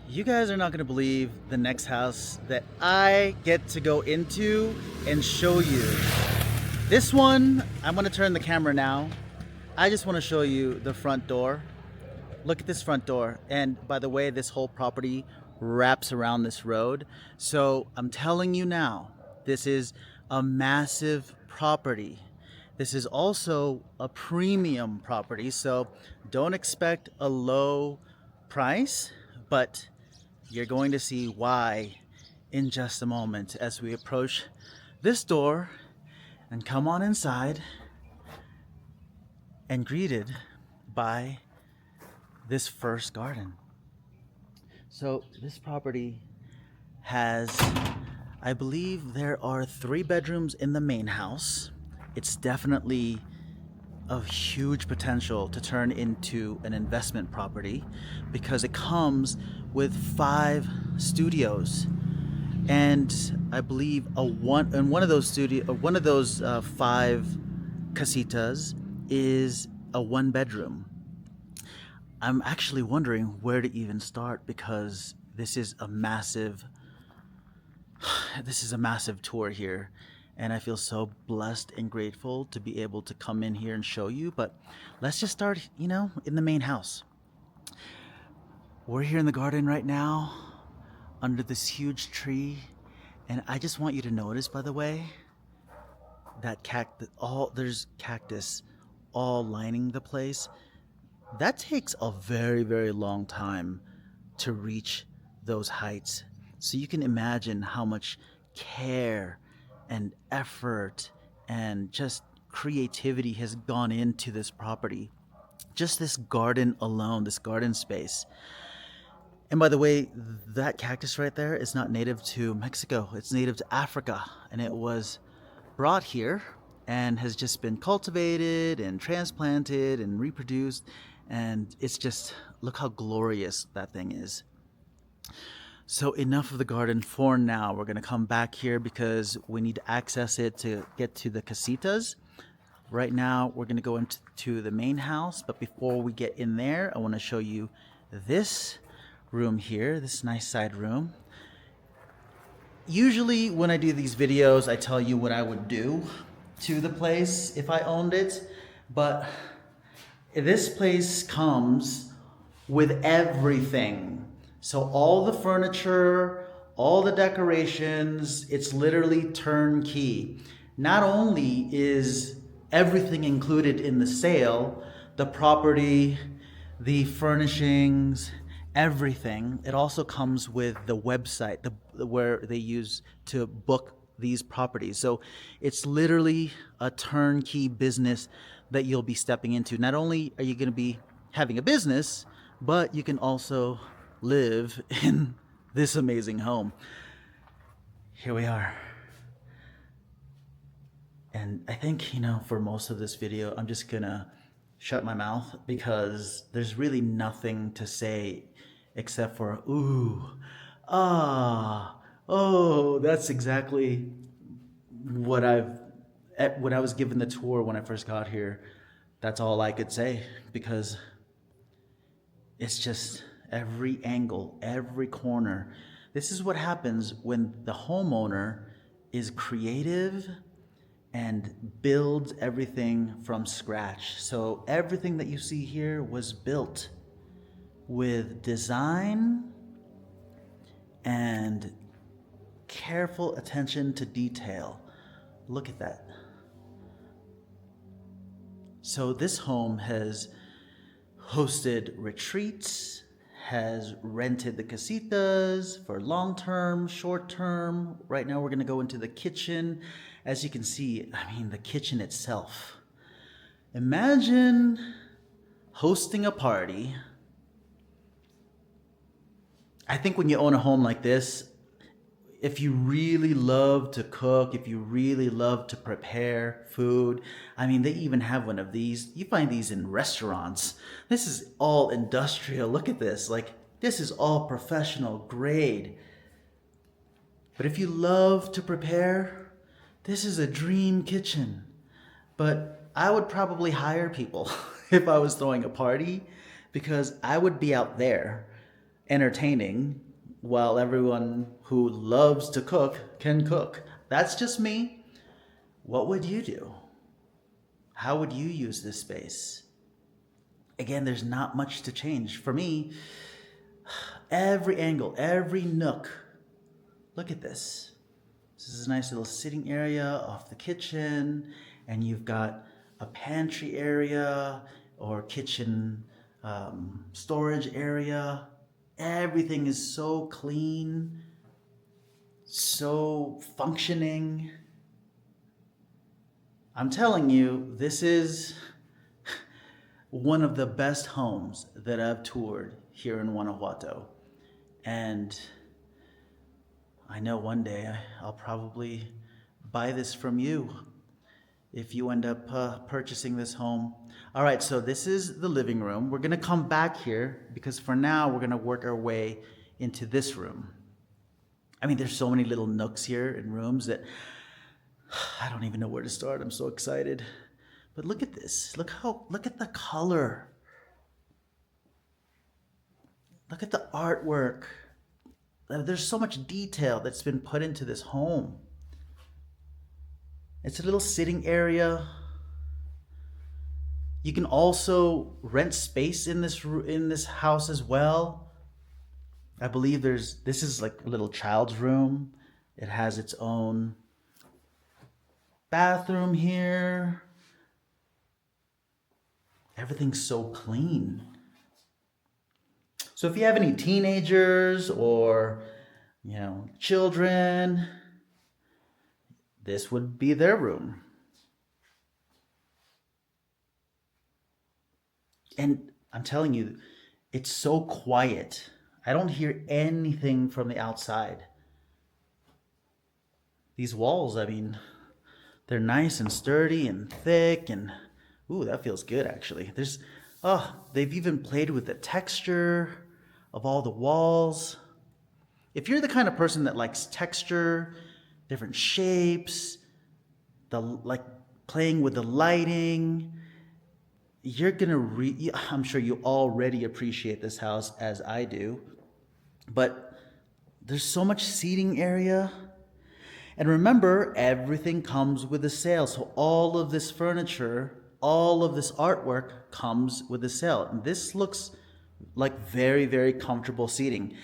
You guys are not going to believe the next house that I get to go into and show you. This one, I'm going to turn the camera now. I just want to show you the front door. Look at this front door. And by the way, this whole property wraps around this road. So I'm telling you now, this is a massive property. This is also a premium property. So don't expect a low price, but you're going to see why in just a moment as we approach this door and come on inside and greeted by this first garden. So this property has, I believe there are 3 bedrooms in the main house. It's definitely of huge potential to turn into an investment property because it comes with 5 studios, and I believe one of those 5 casitas is a 1 bedroom. I'm actually wondering where to even start because this is a massive tour here, and I feel so blessed and grateful to be able to come in here and show you. But let's just start, in the main house. We're here in the garden right now under this huge tree, and I just want you to notice, by the way, that there's cactus all lining the place. That takes a very, very long time to reach those heights. So you can imagine how much care and effort and just creativity has gone into this property. Just this garden alone, this garden space. And by the way, that cactus right there is not native to Mexico. It's native to Africa, and it was brought here and has just been cultivated and transplanted and reproduced. And it's just, look how glorious that thing is. So enough of the garden for now. We're gonna come back here because we need to access it to get to the casitas. Right now, we're gonna go into the main house, but before we get in there, I wanna show you this room here, this nice side room. Usually when I do these videos, I tell you what I would do to the place if I owned it, but this place comes with everything. So all the furniture, all the decorations, it's literally turnkey. Not only is everything included in the sale, the property, the furnishings, everything, it also comes with the website where they use to book these properties. So it's literally a turnkey business that you'll be stepping into. Not only are you going to be having a business, but you can also live in this amazing home. Here we are. And I think, for most of this video, I'm just gonna shut my mouth because there's really nothing to say except for, ooh, ah, oh, that's exactly what when I was given the tour when I first got here. That's all I could say because it's just every angle, every corner. This is what happens when the homeowner is creative and builds everything from scratch. So everything that you see here was built with design and careful attention to detail. Look at that. So this home has hosted retreats, has rented the casitas for long-term, short-term. Right now we're gonna go into the kitchen. As you can see, the kitchen itself. Imagine hosting a party. I think when you own a home like this, if you really love to cook, if you really love to prepare food, they even have one of these. You find these in restaurants. This is all industrial. Look at this. This is all professional grade. But if you love to prepare, this is a dream kitchen. But I would probably hire people if I was throwing a party because I would be out there entertaining while everyone who loves to cook can cook. That's just me. What would you do? How would you use this space? Again, there's not much to change. For me, every angle, every nook. Look at this. This is a nice little sitting area off the kitchen, and you've got a pantry area or kitchen storage area. Everything is so clean, so functioning. I'm telling you, this is one of the best homes that I've toured here in Guanajuato. And I know one day I'll probably buy this from you if you end up purchasing this home. All right, so this is the living room. We're gonna come back here because for now we're gonna work our way into this room. I mean, there's so many little nooks here and rooms that I don't even know where to start. I'm so excited. But look at this. Look at the color. Look at the artwork. There's so much detail that's been put into this home. It's a little sitting area. You can also rent space in this house as well. I believe this is like a little child's room. It has its own bathroom here. Everything's so clean. So if you have any teenagers or, children, this would be their room. And I'm telling you, it's so quiet. I don't hear anything from the outside. These walls, I mean, they're nice and sturdy and thick and, ooh, that feels good actually. They've even played with the texture of all the walls. If you're the kind of person that likes texture, different shapes, playing with the lighting, I'm sure you already appreciate this house as I do, but there's so much seating area. And remember, everything comes with a sale. So all of this furniture, all of this artwork comes with a sale. And this looks like very, very comfortable seating.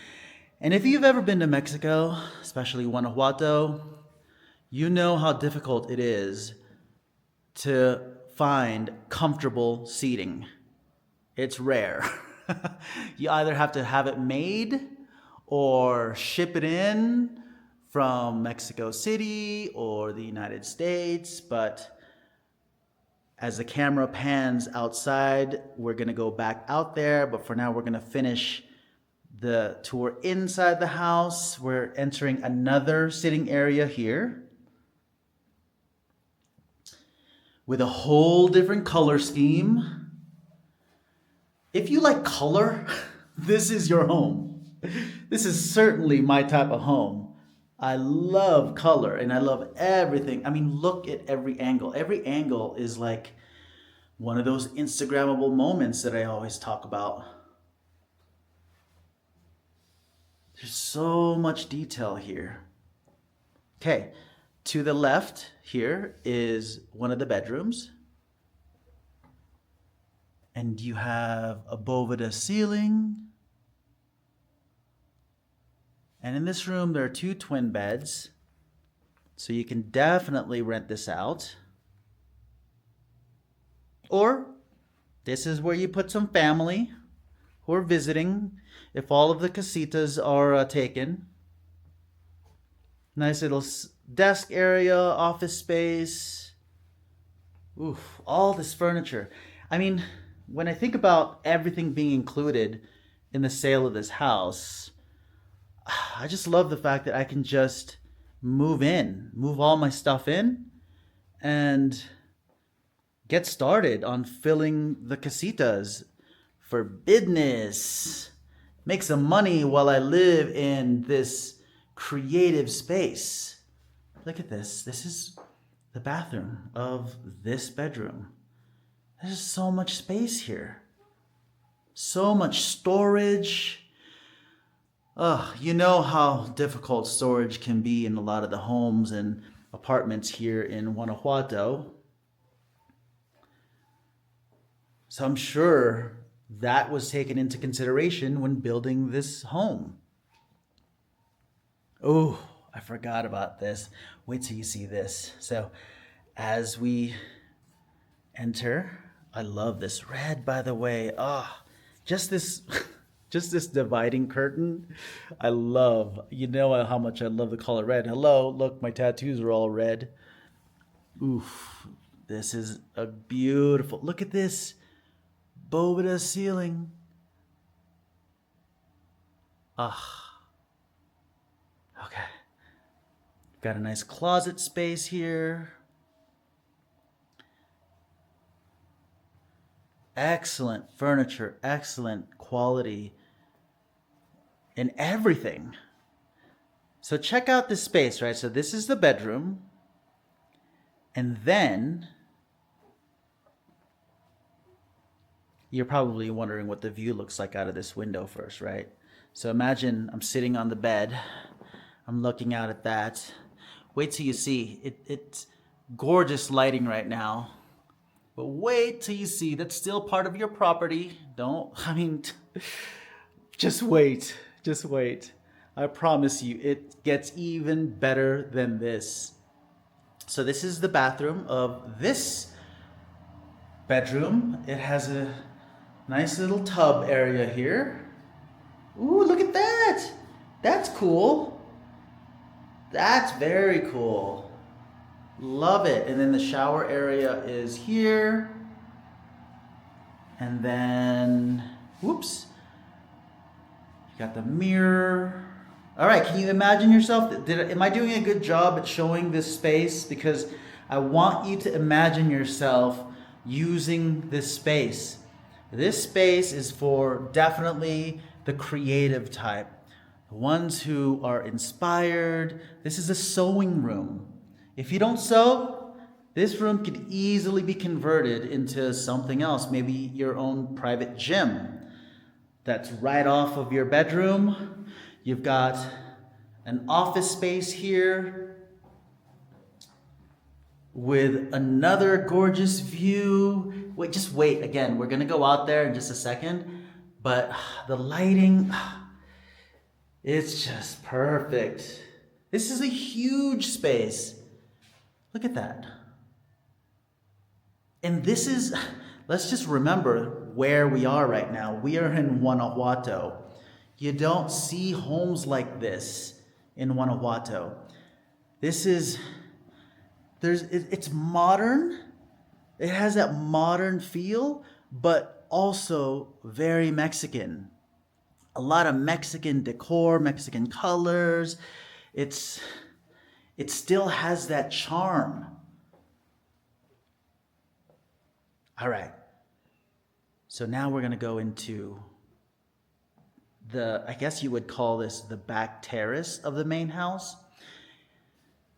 And if you've ever been to Mexico, especially Guanajuato, you know how difficult it is to find comfortable seating. It's rare. You either have to have it made or ship it in from Mexico City or the United States. But as the camera pans outside, we're gonna go back out there. But for now, we're gonna finish the tour inside the house. We're entering another sitting area here with a whole different color scheme. If you like color, this is your home. This is certainly my type of home. I love color and I love everything. I mean, look at every angle. Every angle is like one of those Instagrammable moments that I always talk about. There's so much detail here. Okay, to the left here is one of the bedrooms. And you have a boveda ceiling. And in this room, there are 2 twin beds. So you can definitely rent this out. Or this is where you put some family who are visiting if all of the casitas are taken. Nice little desk area, office space. Oof, all this furniture. I mean, when I think about everything being included in the sale of this house, I just love the fact that I can just move all my stuff in, and get started on filling the casitas for business. Make some money while I live in this creative space. Look at this. This is the bathroom of this bedroom. There's so much space here. So much storage. You know how difficult storage can be in a lot of the homes and apartments here in Guanajuato. So I'm sure that was taken into consideration when building this home. Oh, I forgot about this. Wait till you see this. So as we enter, I love this red, by the way. Just this just this dividing curtain. I love. You know how much I love the color red. Hello, look, my tattoos are all red. Oof. This is a beautiful. Look at this Bovida ceiling. Ah, okay. Got a nice closet space here. Excellent furniture, excellent quality in everything. So check out this space, right? So this is the bedroom. And then you're probably wondering what the view looks like out of this window first, right? So imagine I'm sitting on the bed. I'm looking out at that. Wait till you see. It's gorgeous lighting right now. But wait till you see that's still part of your property. Just wait. Just wait. I promise you, it gets even better than this. So this is the bathroom of this bedroom. It has a nice little tub area here. Ooh, look at that. That's cool. That's very cool. Love it. And then the shower area is here. And then, whoops, you got the mirror. All right, can you imagine yourself? Am I doing a good job at showing this space? Because I want you to imagine yourself using this space. This space is for definitely the creative type, the ones who are inspired. This is a sewing room. If you don't sew, this room could easily be converted into something else, maybe your own private gym. That's right off of your bedroom. You've got an office space here with another gorgeous view. Wait, just wait. Again, we're gonna go out there in just a second, but the lighting, it's just perfect. This is a huge space. Look at that. And this is, let's just remember where we are right now. We are in Guanajuato. You don't see homes like this in Guanajuato. It's modern. It has that modern feel, but also very Mexican. A lot of Mexican decor, Mexican colors. It still has that charm. All right. So now we're going to go into I guess you would call this the back terrace of the main house.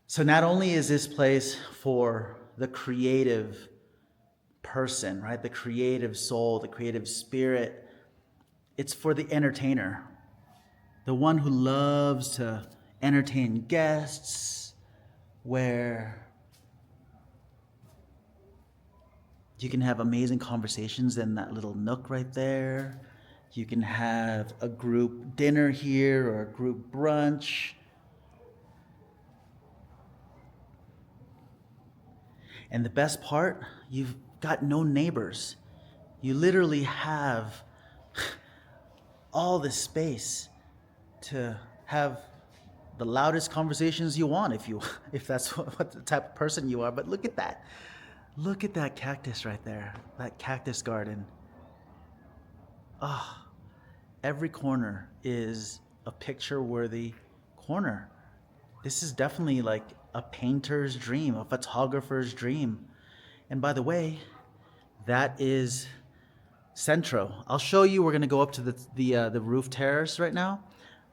So not only is this place for the creative person, right? The creative soul, the creative spirit. It's for the entertainer, the one who loves to entertain guests, where you can have amazing conversations in that little nook right there. You can have a group dinner here or a group brunch. And the best part, you've got no neighbors. You literally have all this space to have the loudest conversations you want if that's what the type of person you are. But look at that. Look at that cactus right there. That cactus garden. Every corner is a picture-worthy corner. This is definitely like a painter's dream, a photographer's dream. And by the way, that is Centro. I'll show you. We're gonna go up to the roof terrace right now,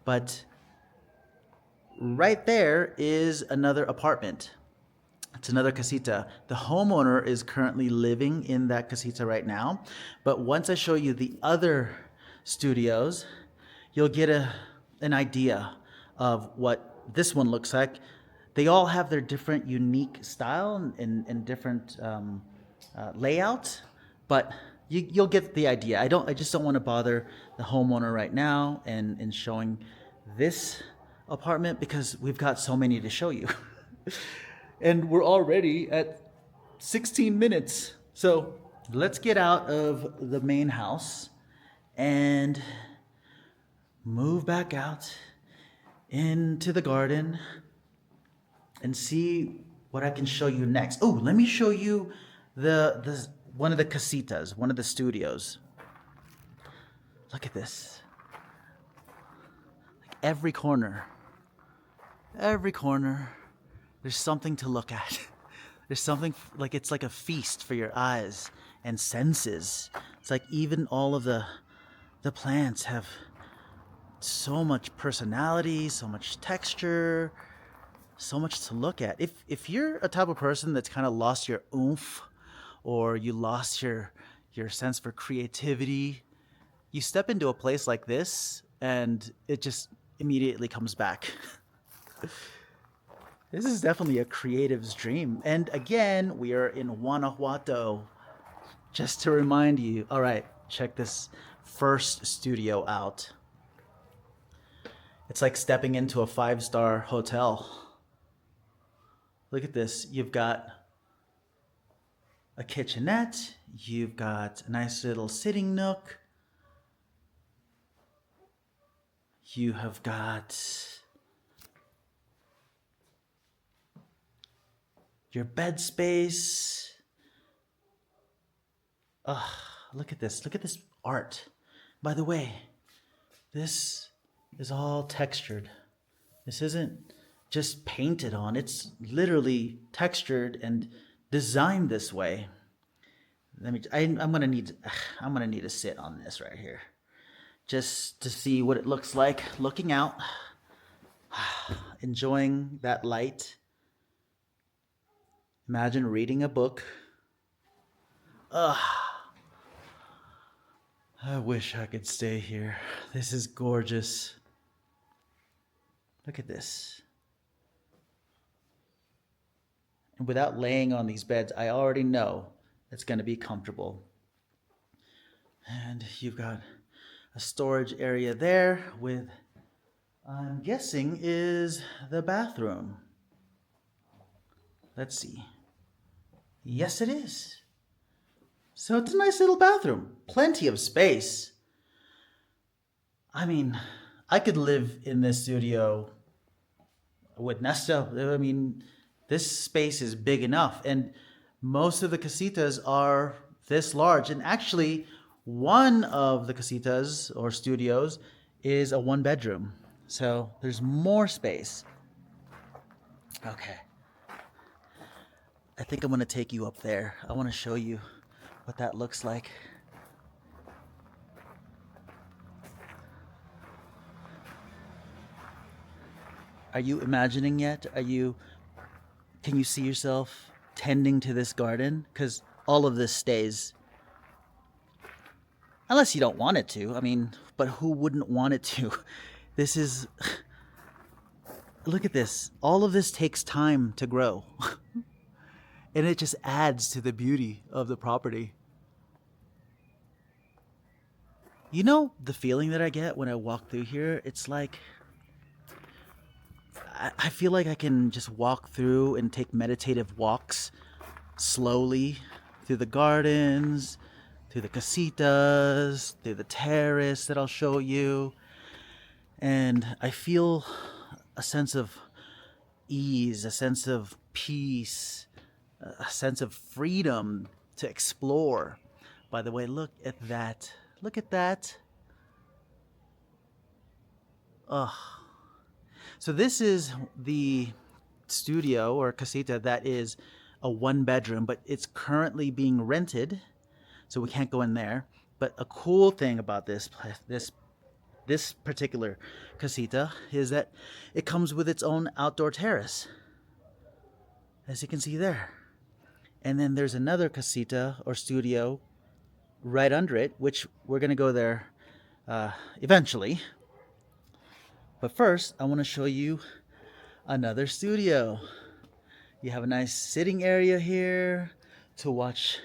but right there is another apartment. It's another casita. The homeowner is currently living in that casita right now, but once I show you the other studios, you'll get a an idea of what this one looks like. They all have their different unique style and different layout, but you'll get the idea. I just don't want to bother the homeowner right now and showing this apartment because we've got so many to show you. And we're already at 16 minutes. So let's get out of the main house and move back out into the garden and see what I can show you next. Oh, let me show you the one of the casitas, one of the studios. Look at this. Like every corner, there's something to look at. There's something like it's like a feast for your eyes and senses. It's like even all of the plants have so much personality, so much texture, so much to look at. If you're a type of person that's kind of lost your oomph or you lost your sense for creativity, you step into a place like this and it just immediately comes back. This is definitely a creative's dream. And again, we are in Guanajuato. Just to remind you. All right, check this first studio out. It's like stepping into a 5-star hotel. Look at this. You've got a kitchenette. You've got a nice little sitting nook. You have got your bed space. Look at this. Look at this art. By the way, this is all textured. This isn't just painted on. It's literally textured and designed this way. I'm gonna need to sit on this right here, just to see what it looks like looking out, enjoying that light. Imagine reading a book. I wish I could stay here. This is gorgeous. Look at this. And without laying on these beds, I already know it's going to be comfortable. And you've got a storage area there with, I'm guessing, is the bathroom. Let's see. Yes, it is. So it's a nice little bathroom. Plenty of space. I mean, I could live in this studio with Nesta. I mean, this space is big enough. And most of the casitas are this large. And actually, one of the casitas or studios is a 1-bedroom. So there's more space. Okay. I think I'm going to take you up there. I want to show you what that looks like. Are you imagining yet? Can you see yourself tending to this garden? Because all of this stays. Unless you don't want it to. I mean, but who wouldn't want it to? This is, look at this. All of this takes time to grow. And it just adds to the beauty of the property. You know the feeling that I get when I walk through here? It's like, I feel like I can just walk through and take meditative walks slowly through the gardens, through the casitas, through the terrace that I'll show you. And I feel a sense of ease, a sense of peace, a sense of freedom to explore. By the way, look at that. Look at that. So this is the studio or casita that is a 1-bedroom, but it's currently being rented, so we can't go in there. But a cool thing about this particular casita is that it comes with its own outdoor terrace, as you can see there. And then there's another casita or studio right under it, which we're going to go there eventually. But first, I want to show you another studio. You have a nice sitting area here to watch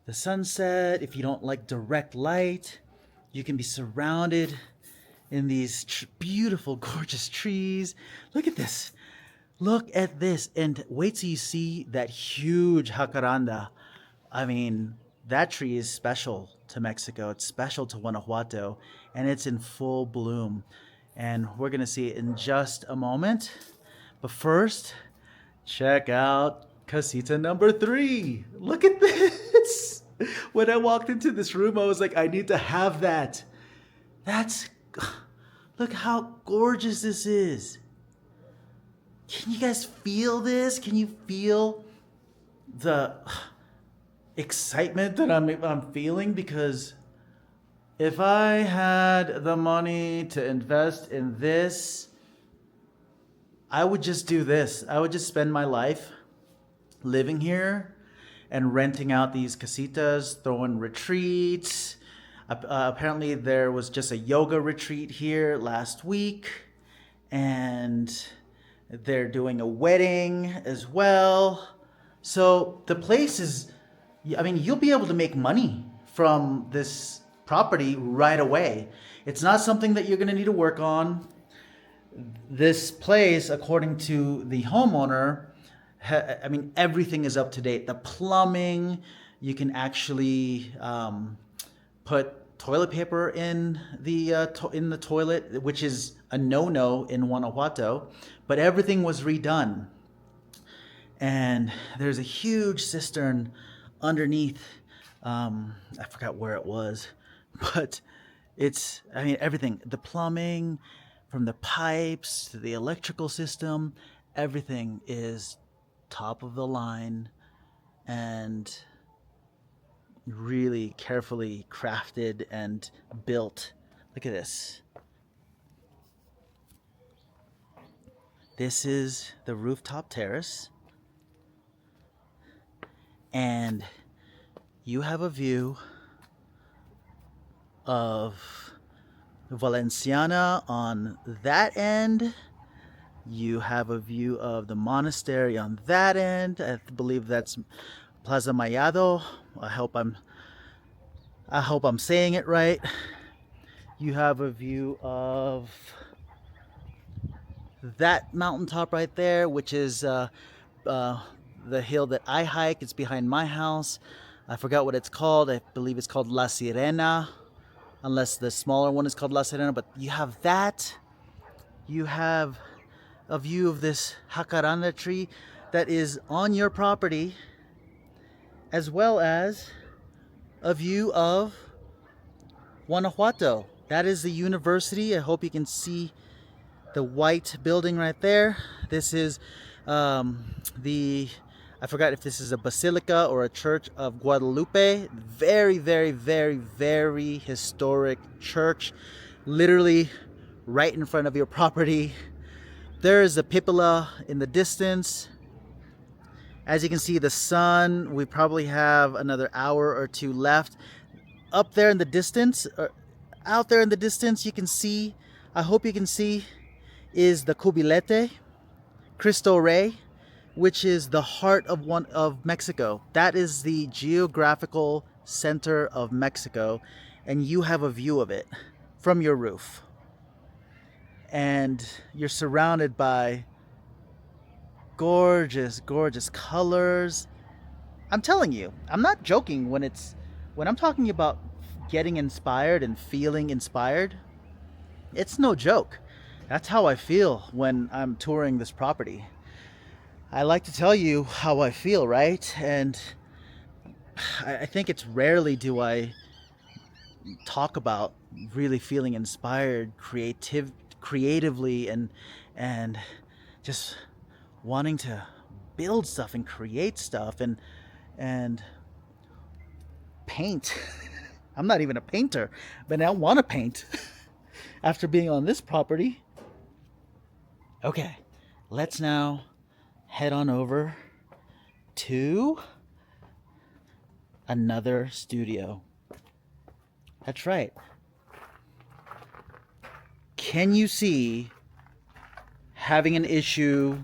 the sunset. If you don't like direct light, you can be surrounded in these beautiful, gorgeous trees. Look at this. Look at this. And wait till you see that huge jacaranda. I mean, that tree is special to Mexico. It's special to Guanajuato, and it's in full bloom. And we're going to see it in just a moment. But first, check out casita number 3. Look at this. When I walked into this room, I was like, I need to have that. Look how gorgeous this is. Can you guys feel this? Can you feel the excitement that I'm feeling? Because if I had the money to invest in this, I would just do this. I would just spend my life living here and renting out these casitas, throwing retreats. Apparently there was just a yoga retreat here last week, and they're doing a wedding as well. So the place is, I mean, you'll be able to make money from this property right away. It's not something that you're going to need to work on. This place, according to the homeowner, I mean, everything is up to date. The plumbing, you can actually put toilet paper in the toilet, which is a no-no in Guanajuato, but everything was redone. And there's a huge cistern underneath. I forgot where it was, but it's, I mean, everything, the plumbing, from the pipes to the electrical system, everything is top of the line and really carefully crafted and built. Look at this. This is the rooftop terrace, and you have a view of Valenciana on that end. You have a view of the monastery on that end. I believe that's Plaza Mayado. I hope I'm saying it right. You have a view of that mountaintop right there, which is the hill that I hike. It's behind my house. I forgot what it's called. I believe it's called La Sirena, unless the smaller one is called La Sirena. But you have that. You have a view of this jacaranda tree that is on your property, as well as a view of Guanajuato. That is the university. I hope you can see the white building right there. This is I forgot if this is a basilica or a church of Guadalupe. Very, very, very, very historic church. Literally right in front of your property. There is a pipola in the distance. As you can see, the sun, we probably have another hour or two left. Up there in the distance, or out there in the distance, you can see, I hope you can see, is the Cubilete, Cristo Rey, which is the heart of Mexico. That is the geographical center of Mexico, and you have a view of it from your roof. And you're surrounded by gorgeous, gorgeous colors. I'm telling you, I'm not joking when I'm talking about getting inspired and feeling inspired. It's no joke. That's how I feel when I'm touring this property. I like to tell you how I feel, right? And I think it's rarely do I talk about really feeling inspired creatively and just wanting to build stuff and create stuff and paint. I'm not even a painter, but I want to paint after being on this property. Okay, let's now head on over to another studio. That's right. Can you see having an issue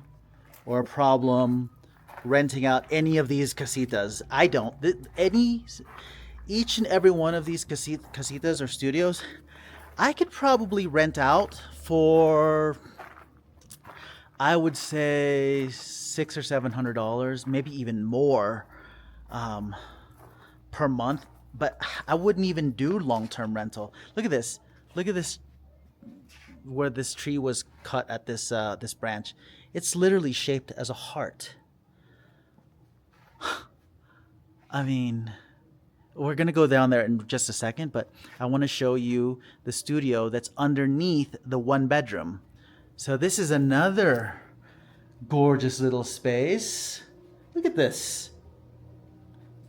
or a problem renting out any of these casitas. I don't. Each and every one of these casitas or studios, I could probably rent out for, I would say, $600 or $700, maybe even more, um, per month. But I wouldn't even do long-term rental. Look at this. Look at this, where this tree was cut at this branch. It's literally shaped as a heart. I mean, we're gonna go down there in just a second, but I want to show you the studio that's underneath the one bedroom. So this is another gorgeous little space. Look at this.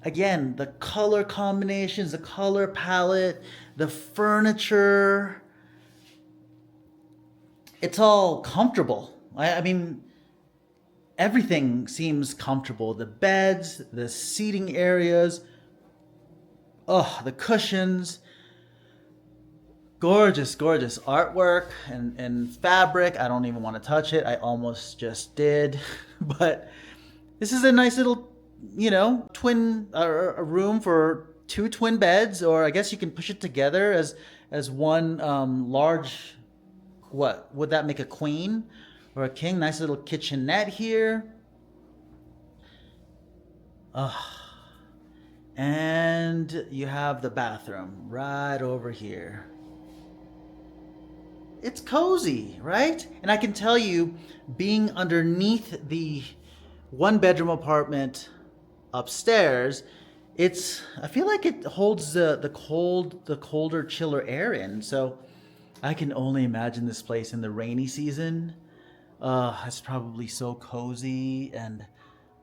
Again, the color combinations, the color palette, the furniture. It's all comfortable. I mean, everything seems comfortable. The beds, the seating areas, oh, the cushions. Gorgeous, gorgeous artwork and fabric. I don't even want to touch it. I almost just did. But this is a nice little, twin, a room for two twin beds, or I guess you can push it together as one large, what would that make, a queen or a king? Nice little kitchenette here. And you have the bathroom right over here. It's cozy, right? And I can tell you, being underneath the one bedroom apartment upstairs, I feel like it holds the colder, chiller air in. So I can only imagine this place in the rainy season. It's probably so cozy, and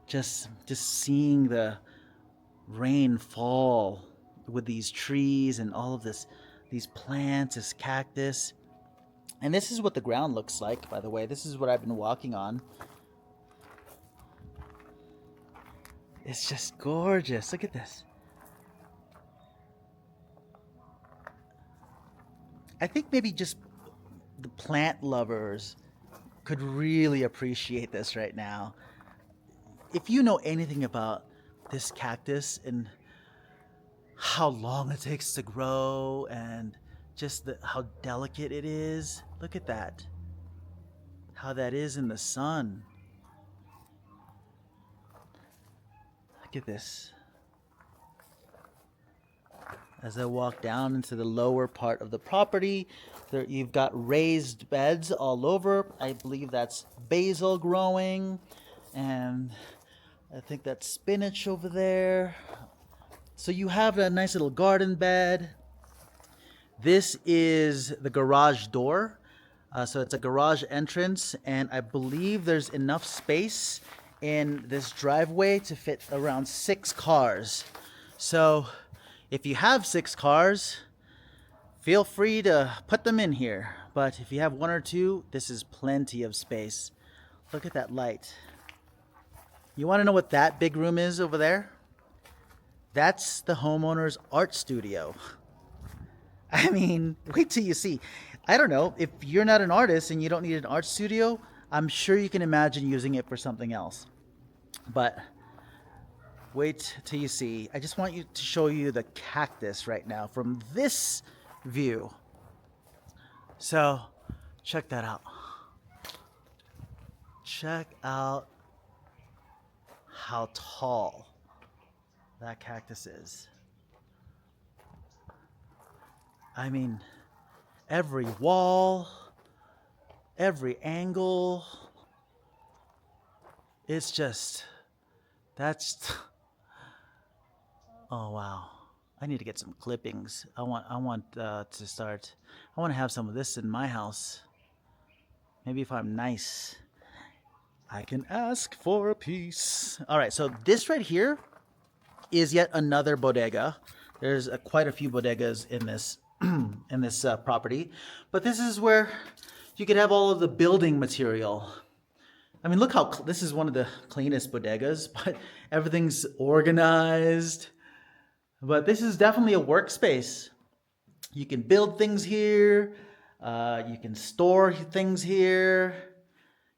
just seeing the rain fall with these trees and all of these plants, this cactus. And this is what the ground looks like, by the way. This is what I've been walking on. It's just gorgeous. Look at this. I think maybe just the plant lovers could really appreciate this right now. If you know anything about this cactus and how long it takes to grow and just how delicate it is, look at that. How that is in the sun. Look at this. As I walk down into the lower part of the property, there you've got raised beds all over. I believe that's basil growing, and I think that's spinach over there. So you have a nice little garden bed. This is the garage door. So it's a garage entrance, and I believe there's enough space in this driveway to fit around 6 cars. So if you have 6 cars, feel free to put them in here. But if you have 1 or 2, this is plenty of space. Look at that light. You want to know what that big room is over there? That's the homeowner's art studio. I mean, wait till you see. I don't know, if you're not an artist and you don't need an art studio, I'm sure you can imagine using it for something else. But wait till you see. I just want to show you the cactus right now from this view. So check that out. Check out how tall that cactus is. I mean, every wall, every angle, it's just, oh wow. I need to get some clippings. I want to have some of this in my house. Maybe if I'm nice, I can ask for a piece. All right, so this right here is yet another bodega. There's quite a few bodegas in this in this property, but this is where you could have all of the building material. I mean, look how this is one of the cleanest bodegas, but everything's organized. But this is definitely a workspace. You can build things here. You can store things here.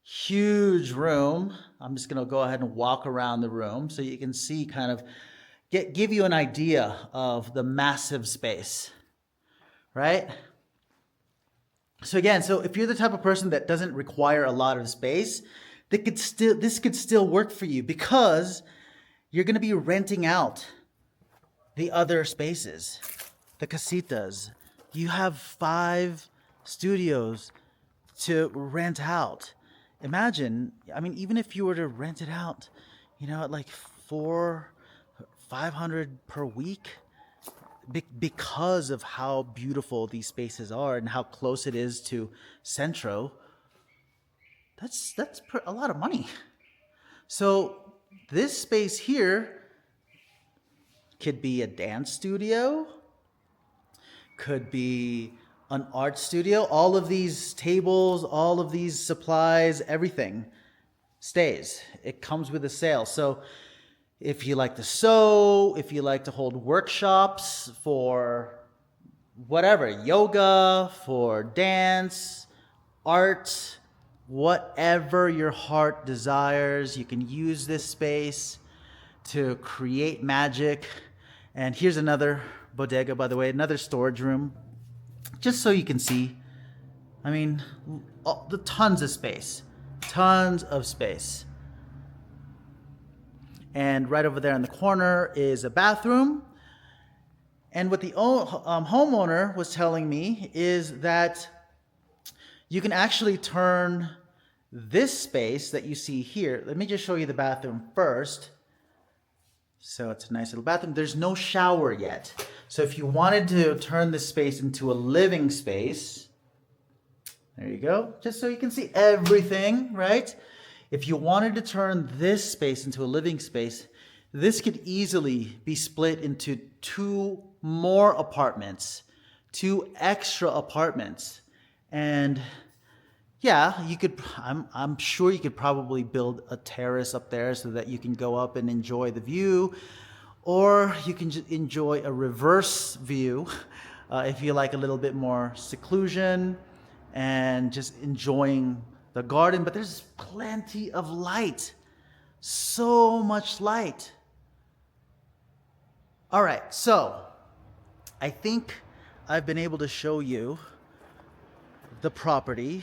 Huge room. I'm just going to go ahead and walk around the room so you can see kind of give you an idea of the massive space, right? So again, so if you're the type of person that doesn't require a lot of space, this could still work for you because you're going to be renting out the other spaces, the casitas. You have 5 studios to rent out. Imagine, I mean, even if you were to rent it out, at like 500 per week, because of how beautiful these spaces are and how close it is to Centro, that's a lot of money. So this space here could be a dance studio, could be an art studio. All of these tables, all of these supplies, everything stays. It comes with a sale. So if you like to sew, if you like to hold workshops for whatever, yoga, for dance, art, whatever your heart desires, you can use this space to create magic. And here's another bodega, by the way, another storage room, just so you can see. I mean, the tons of space. And right over there in the corner is a bathroom. And what the homeowner was telling me is that you can actually turn this space that you see here. Let me just show you the bathroom first. So it's a nice little bathroom. There's no shower yet. So if you wanted to turn this space into a living space, there you go. Just so you can see everything, right? If you wanted to turn this space into a living space, this could easily be split into 2 more apartments, 2 extra apartments. And yeah, you could, I'm sure you could probably build a terrace up there so that you can go up and enjoy the view, or you can just enjoy a reverse view if you like a little bit more seclusion and just enjoying the garden. But there's plenty of light, so much light. All right, so I think I've been able to show you the property.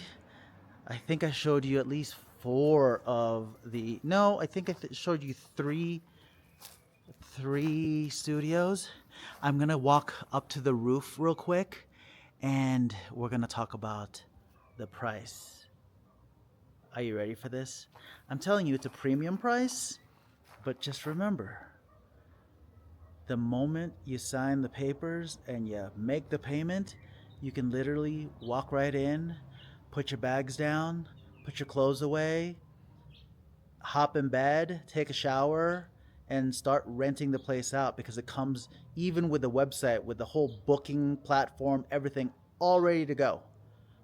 I think I showed you at least 4 of the, no, I think I showed you three studios. I'm gonna walk up to the roof real quick and we're gonna talk about the price. Are you ready for this? I'm telling you, it's a premium price, but just remember, the moment you sign the papers and you make the payment, you can literally walk right in, put your bags down, put your clothes away, hop in bed, take a shower, and start renting the place out, because it comes even with the website, with the whole booking platform, everything all ready to go.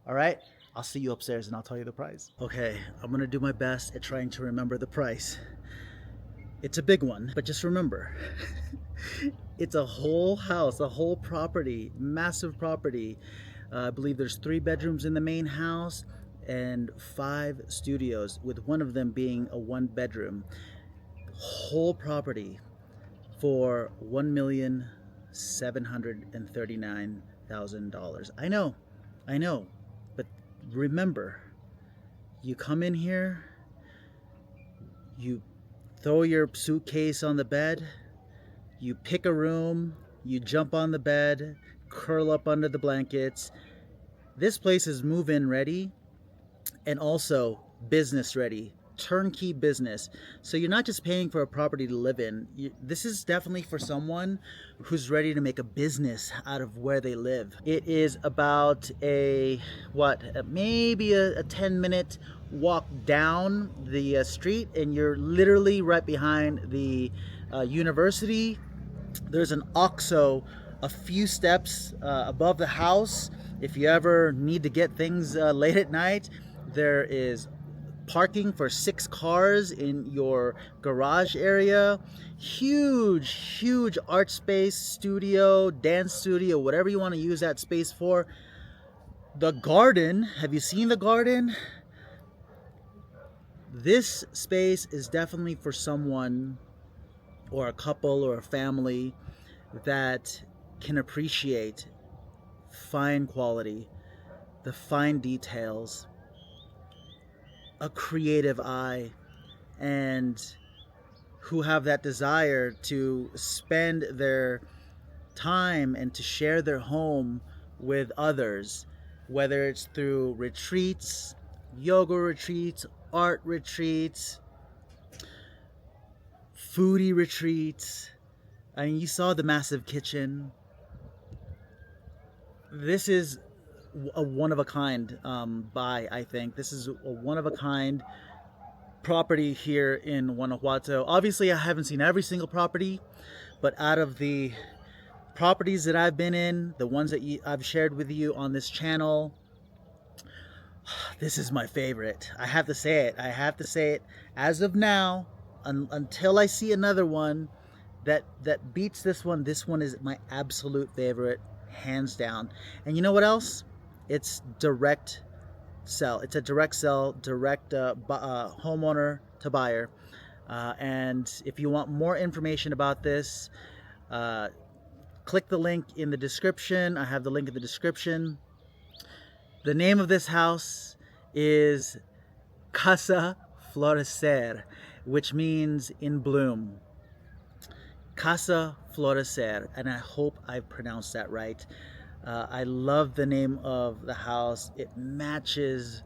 All right? I'll see you upstairs and I'll tell you the price. Okay, I'm gonna do my best at trying to remember the price. It's a big one, but just remember, it's a whole house, a whole property, massive property. I believe there's 3 bedrooms in the main house and 5 studios, with one of them being a 1-bedroom. Whole property for $1,739,000. I know, but remember, you come in here, you throw your suitcase on the bed, you pick a room, you jump on the bed, curl up under the blankets. This place is move-in ready and also business ready, turnkey business. So you're not just paying for a property to live in. This is definitely for someone who's ready to make a business out of where they live. It is about maybe a 10-minute walk down the street, and you're literally right behind the university. There's an OXXO a few steps above the house. If you ever need to get things late at night, there is parking for 6 cars in your garage area. Huge art space, studio, dance studio, whatever you want to use that space for. The garden, have you seen the garden? This space is definitely for someone or a couple or a family that can appreciate fine quality, the fine details, a creative eye, and who have that desire to spend their time and to share their home with others, whether it's through retreats, yoga retreats, art retreats, foodie retreats. I mean, you saw the massive kitchen. This is a one-of-a-kind buy, I think. This is a one-of-a-kind property here in Guanajuato. Obviously, I haven't seen every single property, but out of the properties that I've been in, the ones that I've shared with you on this channel, this is my favorite. I have to say it. I have to say it. As of now, until I see another one that beats this one is my absolute favorite, hands down. And you know what else? It's direct sell. It's a direct sell, direct homeowner to buyer. And if you want more information about this, click the link in the description. I have the link in the description. The name of this house is CASA FLORECER, which means in bloom. CASA FLORECER, and I hope I pronounced that right. I love the name of the house. It matches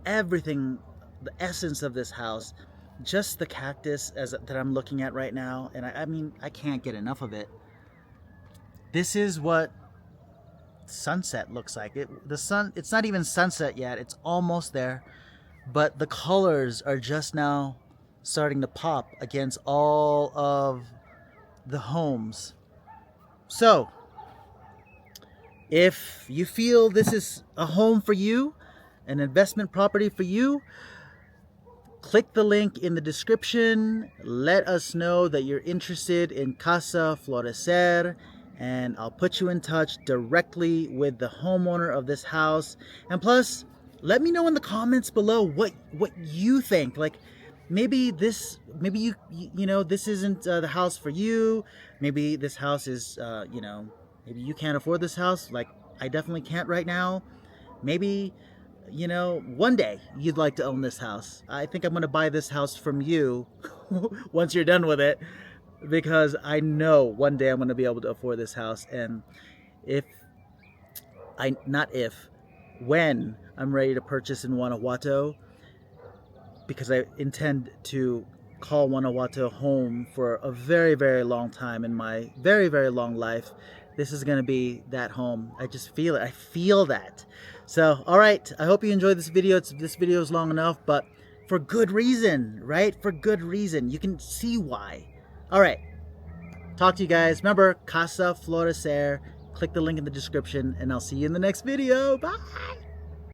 everything, the essence of this house. Just the cactus that I'm looking at right now, and I mean, I can't get enough of it. This is what sunset looks like. It's not even sunset yet. It's almost there, but the colors are just now starting to pop against all of the homes. So if you feel this is a home for you, an investment property for you, click the link in the description. Let us know that you're interested in CASA FLORECER, and I'll put you in touch directly with the homeowner of this house. And plus, let me know in the comments below what you think. Like, maybe you know, this isn't the house for you. Maybe this house is maybe you can't afford this house. Like, I definitely can't right now. Maybe, you know, one day you'd like to own this house. I think I'm going to buy this house from you once you're done with it, because I know one day I'm going to be able to afford this house. And when I'm ready to purchase in Guanajuato, because I intend to call Guanajuato home for a very, very long time in my very, very long life, this is going to be that home. I just feel it. I feel that. So, all right. I hope you enjoyed this video. This video is long enough, but for good reason, right? For good reason. You can see why. All right. Talk to you guys. Remember, CASA FLORECER. Click the link in the description, and I'll see you in the next video. Bye.